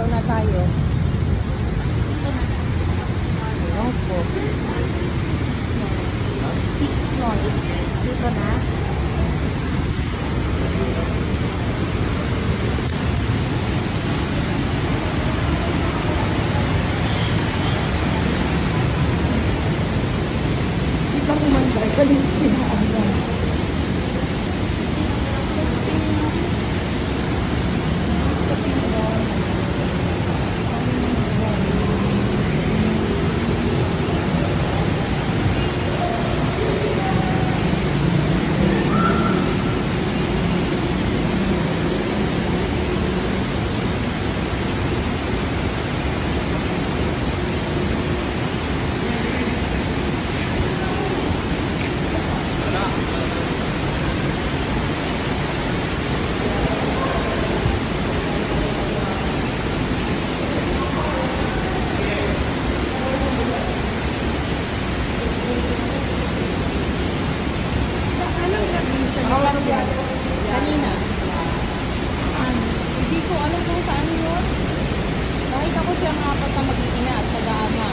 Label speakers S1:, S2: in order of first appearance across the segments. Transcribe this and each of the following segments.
S1: na tayo. Opo. 6th floor. Dito na. Dito umandar. Galing sinaandar. Kanina. Hindi ko alam kung saan yun. Nakita ko siya mga apat na mag-iina at mag-aama.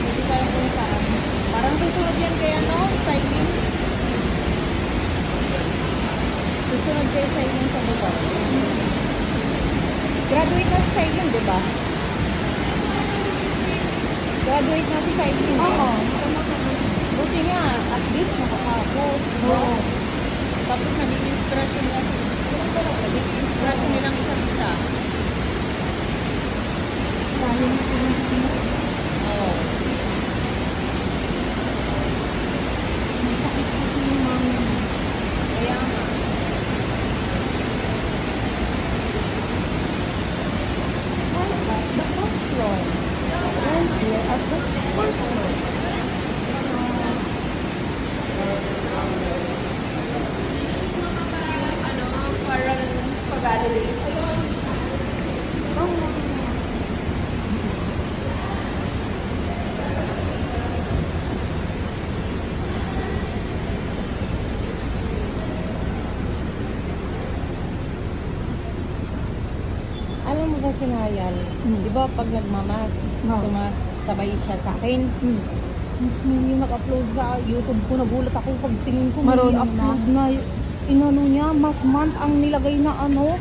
S1: Hindi ko alam kung saan. Parang susunod yan kaya no? Silent. Susunod kayo silent sa buka. Graduate na si silent, diba? Graduate na si silent. Oo. Buti nga, at least nakakapos. Oo. Tapos naging inspiration lang. Naging inspiration nilang isa't isa. Dahil na sila. Oo. Masakit kasi yung mama. Kaya nga. The first floor. Right here at the first floor. Pag-alilate. Alam mo kasi nga yan, di ba pag nagmamas, sumasabay siya sa akin. Mas may nag-upload sa YouTube ko, nagulat ako pagtingin ko, may upload na. Inano niya, mas month ang nilagay na ano.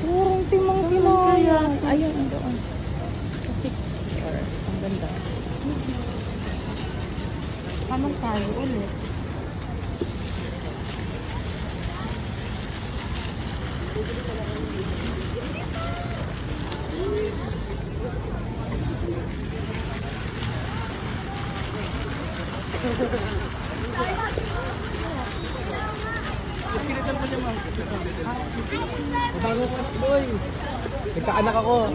S1: Purong timang sinaya. Ayun, doon. Picture. Ang ganda. Kamang tayo ulit.
S2: Nagkaanak ako.